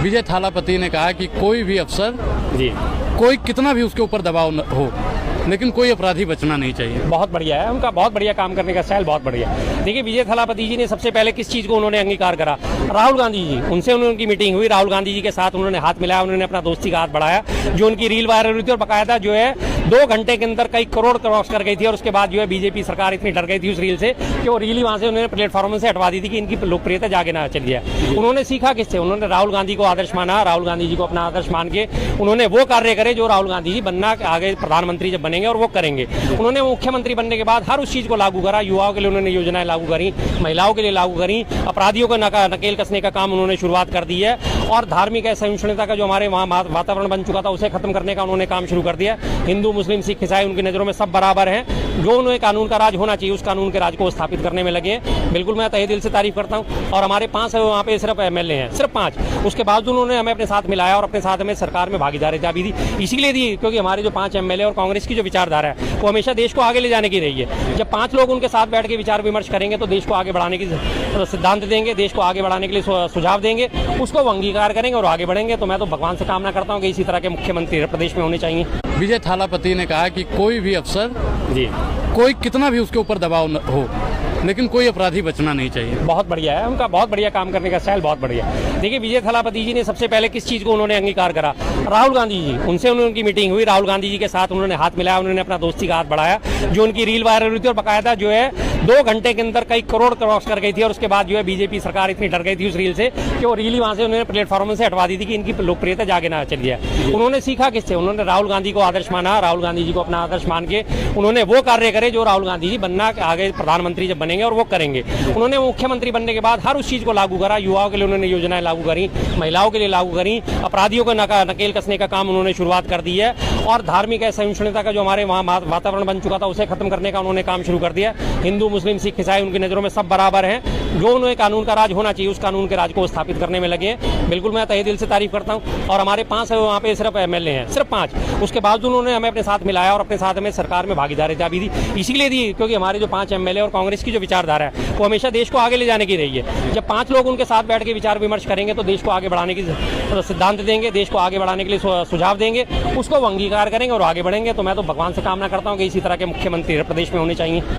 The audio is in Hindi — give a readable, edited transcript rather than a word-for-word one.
विजय थालापति ने कहा कि कोई भी अफसर जी कोई कितना भी उसके ऊपर दबाव हो, लेकिन कोई अपराधी बचना नहीं चाहिए। बहुत बढ़िया है, उनका बहुत बढ़िया काम करने का स्टाइल बहुत बढ़िया है। देखिए विजय थालापति जी ने सबसे पहले किस चीज़ को उन्होंने अंगीकार करा, राहुल गांधी जी, उनसे उनकी मीटिंग हुई, राहुल गांधी जी के साथ उन्होंने हाथ मिलाया, उन्होंने अपना दोस्ती का हाथ बढ़ाया। जो उनकी रील वायरल हुई थी और बाकायदा जो है 2 घंटे के अंदर कई करोड़ क्रॉस कर गई थी, और उसके बाद जो है बीजेपी सरकार इतनी डर गई थी उस रील से कि वो रील ही वहाँ से उन्होंने प्लेटफॉर्म से हटवा दी थी कि इनकी लोकप्रियता जाके ना चली जाए। उन्होंने सीखा किससे, उन्होंने राहुल गांधी को आदर्श माना, राहुल गांधी जी को अपना आदर्श मान के उन्होंने वो कार्य करे जो राहुल गांधी जी बनना आगे प्रधानमंत्री जब बनेंगे और वो करेंगे। उन्होंने मुख्यमंत्री बनने के बाद हर उस चीज़ को लागू करा, युवाओं के लिए उन्होंने योजनाएं लागू करी, महिलाओं के लिए लागू करी, अपराधियों को नकेल कसने का काम उन्होंने शुरुआत कर दी है, और धार्मिक असहिष्णुता का जो हमारे वहाँ वातावरण बन चुका था उसे खत्म करने का उन्होंने काम शुरू कर दिया। हिंदू मुस्लिम सिख ईसाई उनकी नज़रों में सब बराबर हैं। जो उन्हें कानून का राज होना चाहिए उस कानून के राज को स्थापित करने में लगे हैं। बिल्कुल मैं तहे दिल से तारीफ करता हूँ। और हमारे 5 वहाँ पे सिर्फ MLA हैं, सिर्फ 5। उसके बावजूद उन्होंने हमें अपने साथ मिलाया और अपने साथ हमें सरकार में भागीदारी भी दी। इसीलिए दी क्योंकि हमारे जो 5 MLA और कांग्रेस की जो विचारधारा है वो हमेशा देश को आगे ले जाने की रही है। जब 5 लोग उनके साथ बैठ के विचार विमर्श करेंगे तो देश को आगे बढ़ाने की सिद्धांत देंगे, देश को आगे बढ़ाने के लिए सुझाव देंगे, उसको वो अंगीकार करेंगे और आगे बढ़ेंगे। तो मैं तो भगवान से कामना करता हूँ कि इसी तरह के मुख्यमंत्री प्रदेश में होने चाहिए। विजय थालापति ने कहा कि कोई भी अफसर जी कोई कितना भी उसके ऊपर दबाव हो, लेकिन कोई अपराधी बचना नहीं चाहिए। बहुत बढ़िया है, उनका बहुत बढ़िया काम करने का स्टाइल बहुत बढ़िया है। देखिए विजय थालापति जी ने सबसे पहले किस चीज़ को उन्होंने अंगीकार करा, राहुल गांधी जी, उनसे उनकी मीटिंग हुई, राहुल गांधी जी के साथ उन्होंने हाथ मिलाया, उन्होंने अपना दोस्ती का हाथ बढ़ाया। जो उनकी रील वायरल हुई थी और बाकायदा जो है 2 घंटे के अंदर कई करोड़ क्रॉस कर गई थी, और उसके बाद जो है बीजेपी सरकार इतनी डर गई थी उस रील से कि वो रील ही वहाँ से उन्होंने प्लेटफॉर्म से हटवा दी थी कि इनकी लोकप्रियता जाके ना चली जाए। उन्होंने सीखा किससे, उन्होंने राहुल गांधी को आदर्श माना, राहुल गांधी जी को अपना आदर्श मान के उन्होंने वो कार्य करे जो राहुल गांधी जी बनना आगे प्रधानमंत्री जब बनेंगे और वो करेंगे। उन्होंने मुख्यमंत्री बनने के बाद हर उस चीज़ को लागू करा, युवाओं के लिए उन्होंने योजनाएं लागू करी, महिलाओं के लिए लागू करी, अपराधियों को नकेल कसने का काम उन्होंने शुरुआत कर दी है, और धार्मिक असहिष्णुता का जो हमारे वहाँ वातावरण बन चुका था उसे खत्म करने का उन्होंने काम शुरू कर दिया। हिंदू मुस्लिम सिख ईसाई उनकी नज़रों में सब बराबर हैं। जो उन्हें कानून का राज होना चाहिए उस कानून के राज को स्थापित करने में लगे हैं। बिल्कुल मैं तहे दिल से तारीफ करता हूँ। और हमारे 5 वहाँ पे सिर्फ MLA हैं, सिर्फ 5। उसके बावजूद उन्होंने हमें अपने साथ मिलाया और अपने साथ हमें सरकार में भागीदारी भी दी। इसीलिए दी क्योंकि हमारे जो 5 MLA और कांग्रेस की जो विचारधारा है वो हमेशा देश को आगे ले जाने की रही है। जब 5 लोग उनके साथ बैठ के विचार विमर्श करेंगे तो देश को आगे बढ़ाने की सिद्धांत देंगे, देश को आगे बढ़ाने के लिए सुझाव देंगे, उसको वो अंगीकार करेंगे और आगे बढ़ेंगे। तो मैं तो भगवान से कामना करता हूँ कि इसी तरह के मुख्यमंत्री प्रदेश में होने चाहिए।